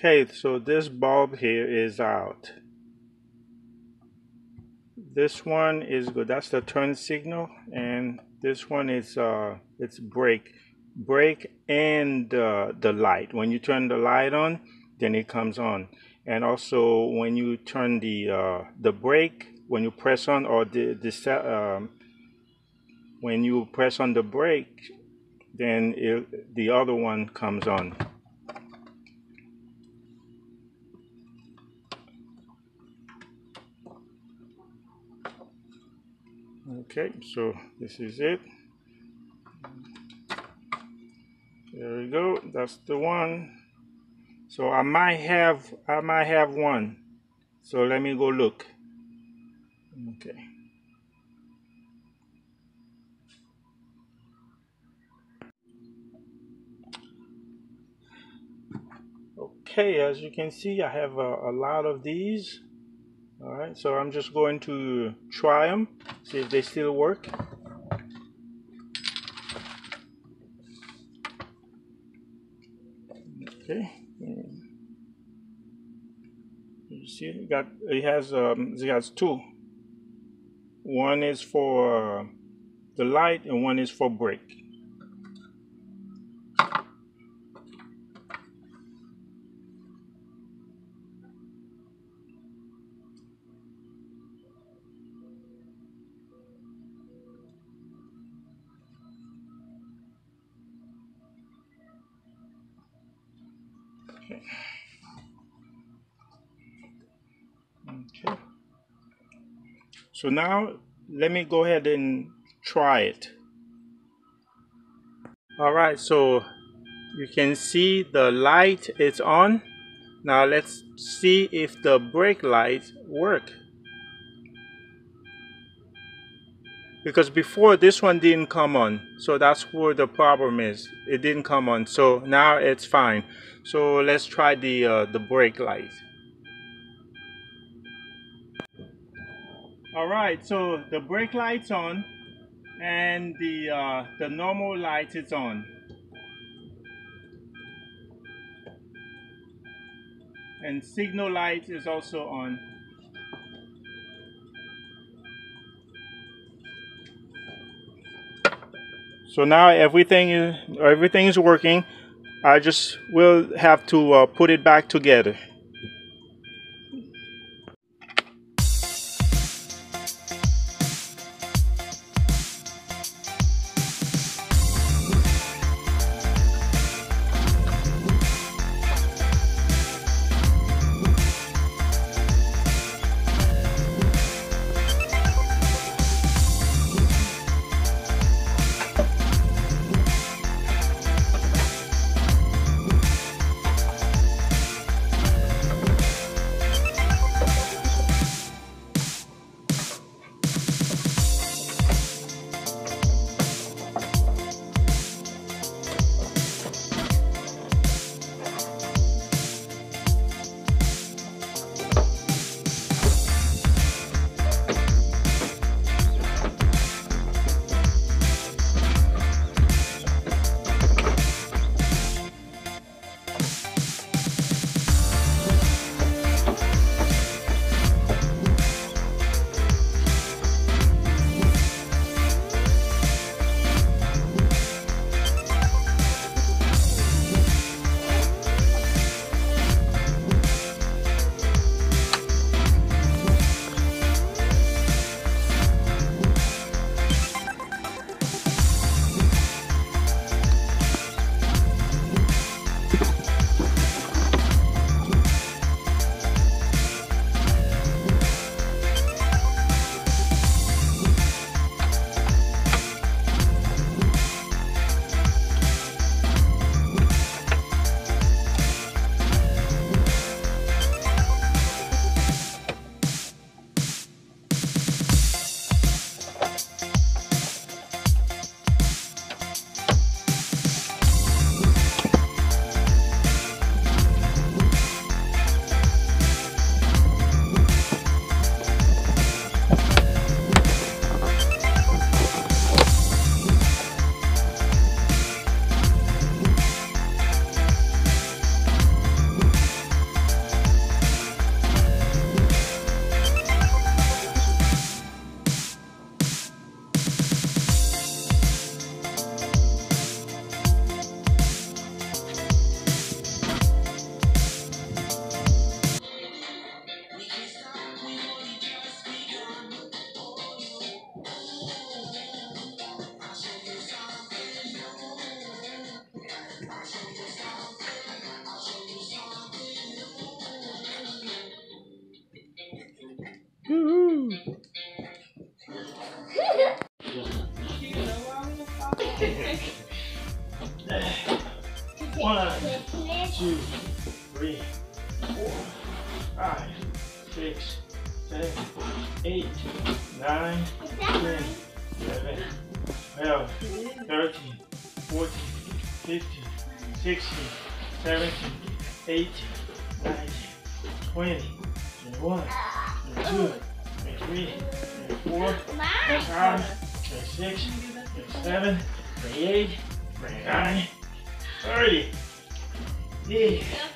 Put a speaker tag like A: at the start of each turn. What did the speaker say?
A: Okay, so this bulb here is out. This one is good. That's the turn signal, and this one is it's brake and the light. When you turn the light on, then it comes on. And also when you turn the brake, when you press on, or when you press on the brake, then the other one comes on. Okay, so this is it. There we go. That's the one. So I might have one. So let me go look. Okay. Okay, as you can see, I have a lot of these. All right, so I'm just going to try them, see if they still work. Okay. You see, it has two. One is for the light, and one is for brake. Okay. Okay. So now let me go ahead and try it. All right, so you can see the light is on. Now let's see if the brake lights work. Because before, this one didn't come on, so that's where the problem is. It didn't come on, so now it's fine. So let's try the brake light. All right, so the brake light's on, and the normal light is on, and signal light is also on. So now everything is working. I just will have to put it back together. 1, 2, 3, 4, 5, 6, 7, 8, 9, 10, 11, 12, 13, 14, 15, 16, 17, 18, 19, 20, 21, 22, 23, 24, 25, 26, 27, 28, 29, 30. Yeah.